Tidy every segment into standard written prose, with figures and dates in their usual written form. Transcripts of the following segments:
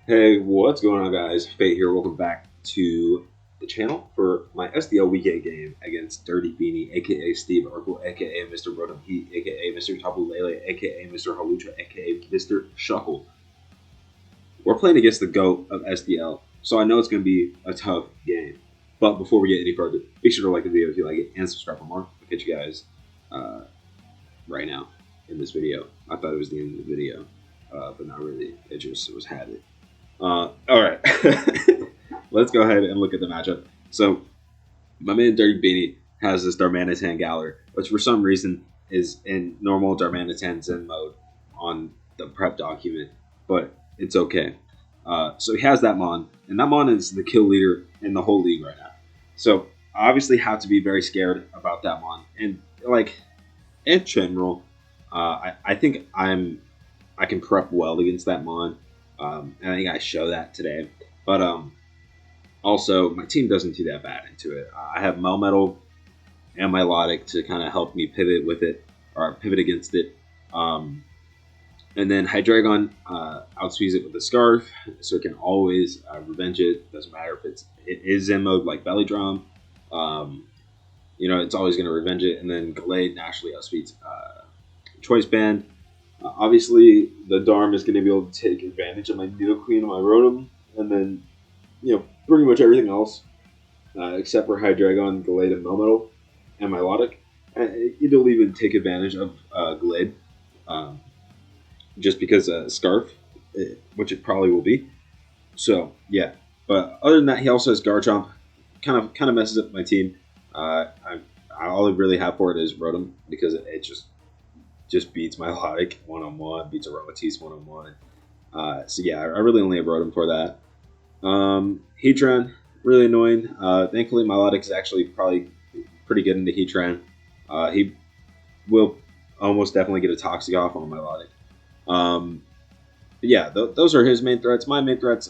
Hey, what's going on, guys? Fate here. Welcome back to the channel for my SDL weekend game against Dirty Beanie, aka Steve Urkel, aka Mr. Rodham Heat, aka Mr. Tabulele, aka Mr. Halucha, aka Mr. Shuckle. We're playing against the GOAT of SDL, so I know it's going to be a tough game. But before we get any further, be sure to like the video if you like it and subscribe for more. I'll catch you guys uh, right now in this video. I thought it was the end of the video, but not really. It just was had it. All right, let's go ahead and look at the matchup. So, my man Dirty Beanie has this Darmanitan Galar, which for some reason is in normal Darmanitan Zen mode on the prep document, but it's okay. So he has that Mon, and that Mon is the kill leader in the whole league right now. So I obviously have to be very scared about that Mon, and like in general, I think I can prep well against that Mon. And I think I show that today. But also, my team doesn't do that bad into it. I have Melmetal and Milotic to kind of help me pivot with it, or pivot against it. And then Hydreigon outspeeds it with a Scarf, so it can always revenge it. Doesn't matter if it is in mode like Belly Drum. It's always going to revenge it. And then Gallade naturally outspeeds Choice Band. Obviously, the Darm is going to be able to take advantage of my Nidoqueen and my Rotom, and then, pretty much everything else, except for Hydreigon, Gallade, and Melmetal, and Milotic. It'll even take advantage of Gallade, just because Scarf, which it probably will be. So, yeah. But other than that, he also has Garchomp. Kind of messes up my team. All I really have for it is Rotom, because it just beats Milotic one-on-one, beats Aromatisse one-on-one. So yeah, I really only have Rotom for that. Heatran, really annoying. Thankfully, Milotic is actually probably pretty good into Heatran. He will almost definitely get a Toxic off on Milotic. Yeah, those are his main threats. My main threats,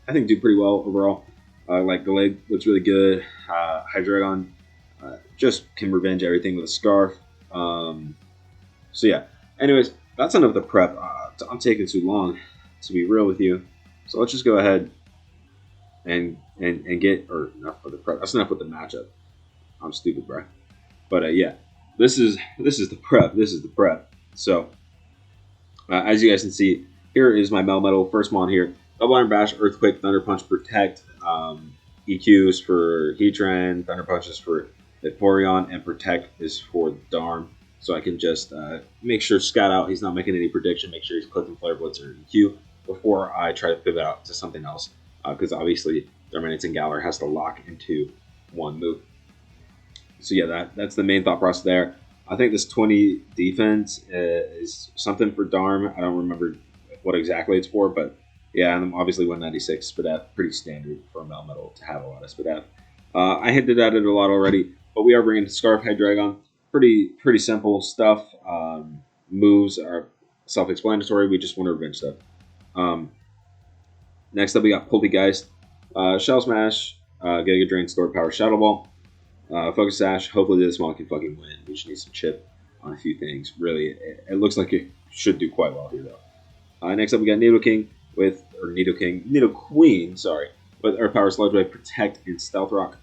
I think, do pretty well overall. Like the leg looks really good. Hydreigon just can revenge everything with a Scarf. So yeah. Anyways, that's enough of the prep. I'm taking too long to be real with you. So let's just go ahead and get, or enough for the prep. That's enough with the matchup. I'm stupid, bro. But yeah, this is the prep. This is the prep. So as you guys can see, here is my Melmetal first Mon here. Double Iron Bash, Earthquake, Thunder Punch, Protect. EQs for Heatran, Thunder Punch is for Vaporeon, and Protect is for Darm. So I can just make sure scout out he's not making any prediction, make sure he's clicking Flare Blitz or EQ before I try to pivot out to something else. Because obviously Darmanitan Galar has to lock into one move. So yeah, that's the main thought process there. I think this 20 defense is something for Darm. I don't remember what exactly it's for, but yeah, and obviously 196 Spadef, pretty standard for a Melmetal to have a lot of Spadef. I hinted at it a lot already, but we are bringing Scarf Hydreigon. Pretty simple stuff. Moves are self-explanatory. We just want to revenge stuff. Next up, we got Poltegeist, Shell Smash, Giga Drain, Stored Power, Shadow Ball, Focus Sash. Hopefully this one can fucking win. We just need some chip on a few things. Really, it looks like it should do quite well here though. Next up, we got Nidoqueen Nidoqueen, sorry, with Earth Power, Sludge Wave, Protect, and Stealth Rock.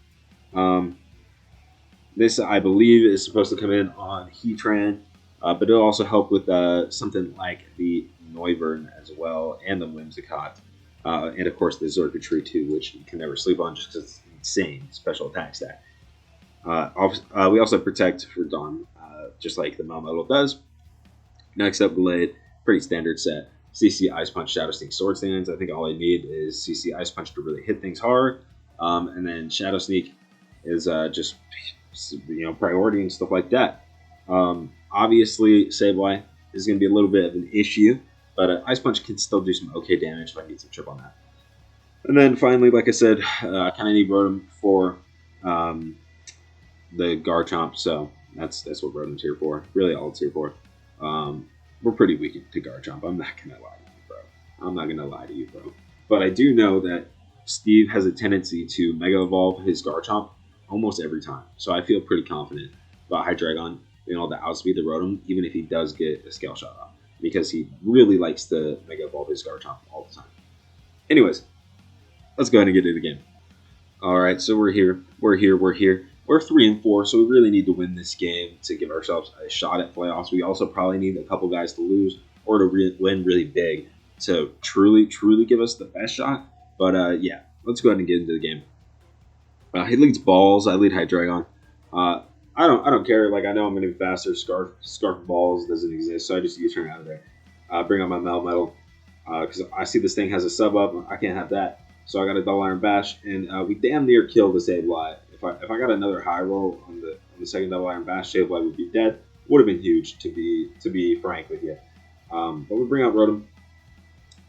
This, I believe, is supposed to come in on Heatran, but it'll also help with something like the Noivern as well, and the Whimsicott, and of course the Xurkitree too, which you can never sleep on just because it's insane special attack stack. We also Protect for Dawn, just like the Melmetal does. Next up, Gallade, pretty standard set. CC Ice Punch, Shadow Sneak, Sword Stance. I think all I need is CC Ice Punch to really hit things hard, and then Shadow Sneak is just priority and stuff like that. Obviously, Sableye is going to be a little bit of an issue, but Ice Punch can still do some okay damage if I get some chip on that. And then finally, like I said, I kind of need Rotom for the Garchomp, so that's what Rotom's here for. Really, all it's here for. We're pretty weak to Garchomp. I'm not gonna lie to you, bro. I'm not gonna lie to you, bro. But I do know that Steve has a tendency to Mega Evolve his Garchomp almost every time. So I feel pretty confident about Hydreigon being able to outspeed the Rotom, even if he does get a Scale Shot off, because he really likes to Mega Evolve his Garchomp all the time. Anyways, let's go ahead and get into the game. All right, so we're here. We're here. We're here. We're 3-4, so we really need to win this game to give ourselves a shot at playoffs. We also probably need a couple guys to lose or to win really big to truly give us the best shot. But yeah, let's go ahead and get into the game. He leads balls. I lead Hydreigon. Uh, I don't care. Like I know I'm going to be faster. Scarf balls doesn't exist, so I just U-turn out of there. Bring up my Melmetal because I see this thing has a sub up. I can't have that, so I got a double iron bash, and we damn near killed the Sableye. If I got another high roll on the second double iron bash, Sableye would be dead. Would have been huge to be frank with you. But we bring out Rotom,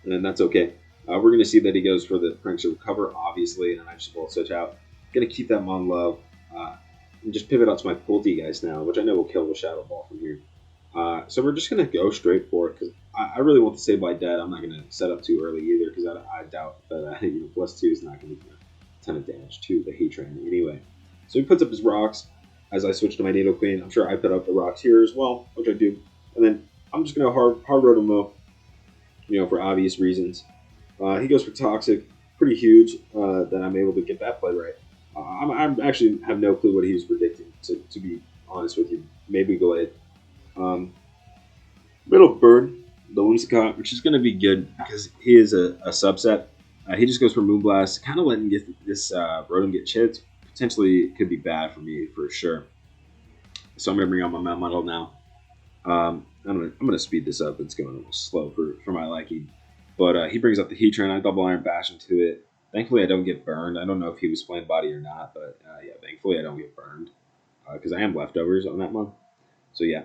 and that's okay. We're going to see that he goes for the Pranks to recover, obviously, and I just Volt Switch out. Going to keep that Mon low. And just pivot out to my Pulte guys now, which I know will kill the Shadow Ball from here. So we're just going to go straight for it, because I really want to save by dead. I'm not going to set up too early either, because I doubt that +2 is not going to do a ton of damage to the Heatran anyway. So he puts up his rocks as I switch to my Nidoqueen. I'm sure I put up the rocks here as well, which I do. And then I'm just going to hard Rotom though, for obvious reasons. He goes for Toxic, pretty huge that I'm able to get that play right. I'm actually have no clue what he was predicting, to be honest with you. Maybe Glade. Middle Bird, the Whimsicott, which is going to be good because he is a subset. He just goes for Moonblast, kind of letting this Rotom get chipped. Potentially could be bad for me for sure. So I'm going to bring out my Melmetal now. I'm gonna speed this up. It's going a little slow for my liking. But he brings up the Heatran. I double iron bash into it. Thankfully, I don't get burned. I don't know if he was playing body or not, but yeah, thankfully I don't get burned because I am leftovers on that one. So yeah,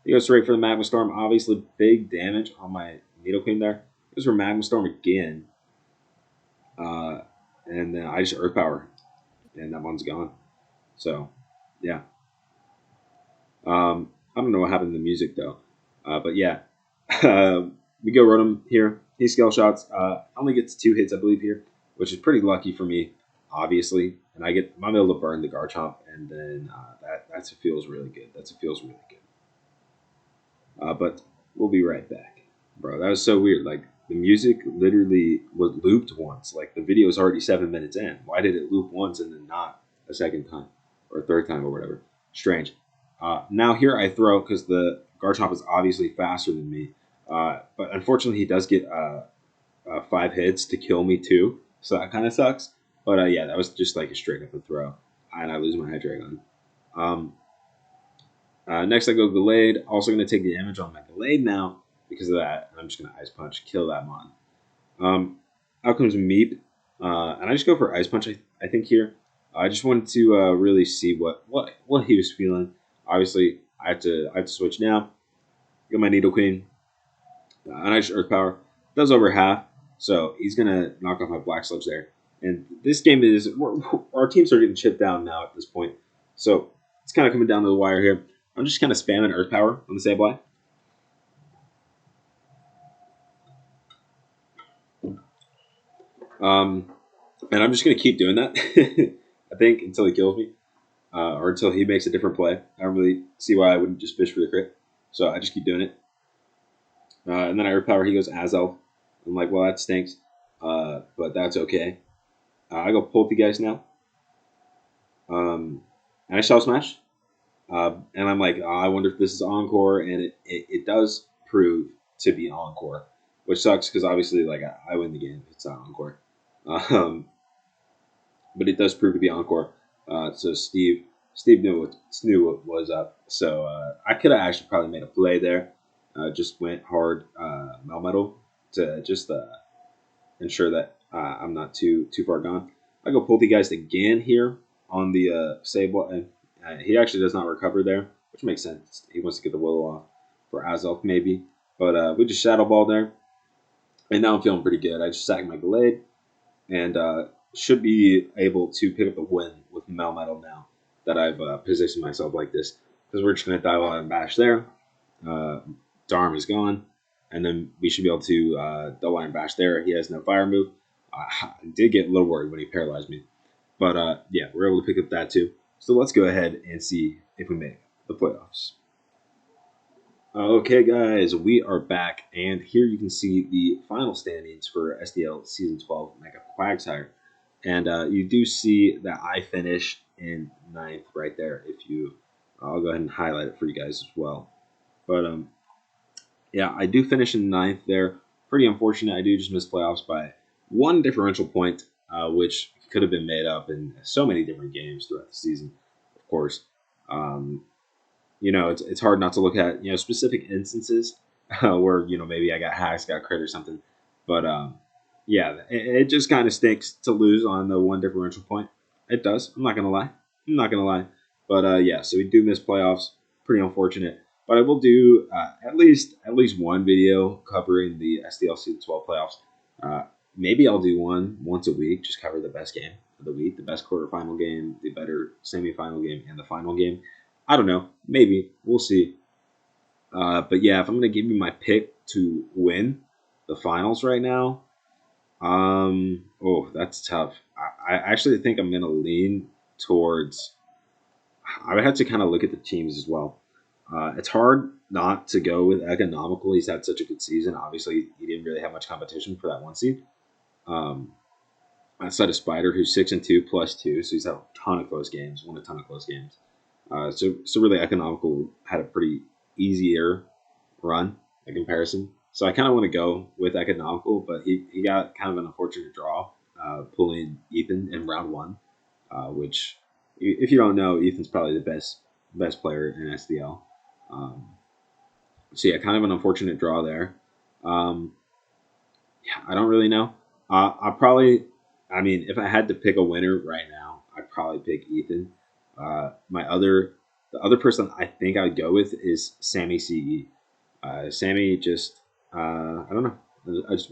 he goes straight for the Magma Storm. Obviously, big damage on my Nidoqueen there. He goes for Magma Storm again, and then I just Earth Power, and that one's gone. So yeah, I don't know what happened to the music though, but yeah, we go Rotom here. He scale shots. Only gets 2 hits, I believe, here, which is pretty lucky for me, obviously. And I'm able to burn the Garchomp, and then that feels really good. That feels really good. But we'll be right back, bro. That was so weird. Like the music literally was looped once. Like the video is already 7 minutes in. Why did it loop once and then not a second time or a third time or whatever? Strange. Now here I throw because the Garchomp is obviously faster than me. But unfortunately, he does get 5 hits to kill me too, so that kind of sucks. But yeah, that was just like a straight up a throw, and I lose my Hydreigon. Next, I go Gallade. Also going to take the damage on my Gallade now because of that. I'm just going to Ice Punch, kill that Mon. Out comes Meep, and I just go for Ice Punch. I think here. I just wanted to really see what he was feeling. Obviously, I have to switch now. Get my Nidoqueen. And I just Earth Power. Does over half, so he's gonna knock off my Black Sludge there. And this game our teams are getting chipped down now at this point, so it's kind of coming down to the wire here. I'm just kind of spamming Earth Power on the Sableye. And I'm just gonna keep doing that. I think until he kills me, or until he makes a different play. I don't really see why I wouldn't just fish for the crit, so I just keep doing it. And then I Earth Power. He goes Azelf. I'm like, well, that stinks, but that's okay. I go Poltegeist now. And I Shell Smash. And I'm like, oh, I wonder if this is Encore, and it does prove to be Encore, which sucks because obviously, like, I win the game if it's not Encore. But it does prove to be Encore. So Steve knew what was up. So I could have actually probably made a play there. Just went hard Melmetal to just ensure that I'm not too far gone. I go Poltegeist again here on the Sable, and he actually does not recover there, which makes sense. He wants to get the Willow off for Azelf maybe, but we just Shadow Ball there, and now I'm feeling pretty good. I just sack my Glade, and should be able to pick up the win with Melmetal now that I've positioned myself like this, because we're just going to dive on and bash there. Darm is gone. And then we should be able to double iron bash there. He has no fire move. I did get a little worried when he paralyzed me. But yeah, we're able to pick up that too. So let's go ahead and see if we make the playoffs. Okay, guys, we are back, and here you can see the final standings for SDL Season 12 Mega Quagsire. And you do see that I finished in ninth right there. If you, I'll go ahead and highlight it for you guys as well. But yeah, I do finish in ninth there. Pretty unfortunate. I do just miss playoffs by one differential point, which could have been made up in so many different games throughout the season, of course. Um, it's hard not to look at specific instances where maybe I got hacks, got crit or something. But yeah, it just kind of stinks to lose on the one differential point. It does. I'm not gonna lie. I'm not gonna lie. But yeah, so we do miss playoffs. Pretty unfortunate. But I will do at least one video covering the SDLC 12 playoffs. Uh, Maybe I'll do one once a week. Just cover the best game of the week, the best quarterfinal game, the better semifinal game, and the final game. I don't know. Maybe we'll see. But yeah, if I'm gonna give you my pick to win the finals right now, oh, that's tough. I actually think I'm gonna lean towards. I would have to kind of look at the teams as well. It's hard not to go with economical. He's had such a good season. Obviously, he didn't really have much competition for that one seed. Um, Outside of Spider, who's 6-2 plus two, so he's had a ton of close games, won a ton of close games. So really, economical had a pretty easier run in comparison. So I kind of want to go with economical, but he got kind of an unfortunate draw, pulling Ethan in round one, which if you don't know, Ethan's probably the best player in SDL. Um, so yeah, kind of an unfortunate draw there. Um, yeah, I don't really know. I probably, I mean, if I had to pick a winner right now, I'd probably pick Ethan. The other person I think I'd go with is Sammy CE. Sammy just, I don't know.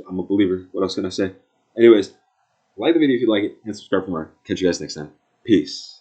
I'm a believer. What else can I say? Anyways, like the video if you like it, and subscribe for more. Catch you guys next time. Peace.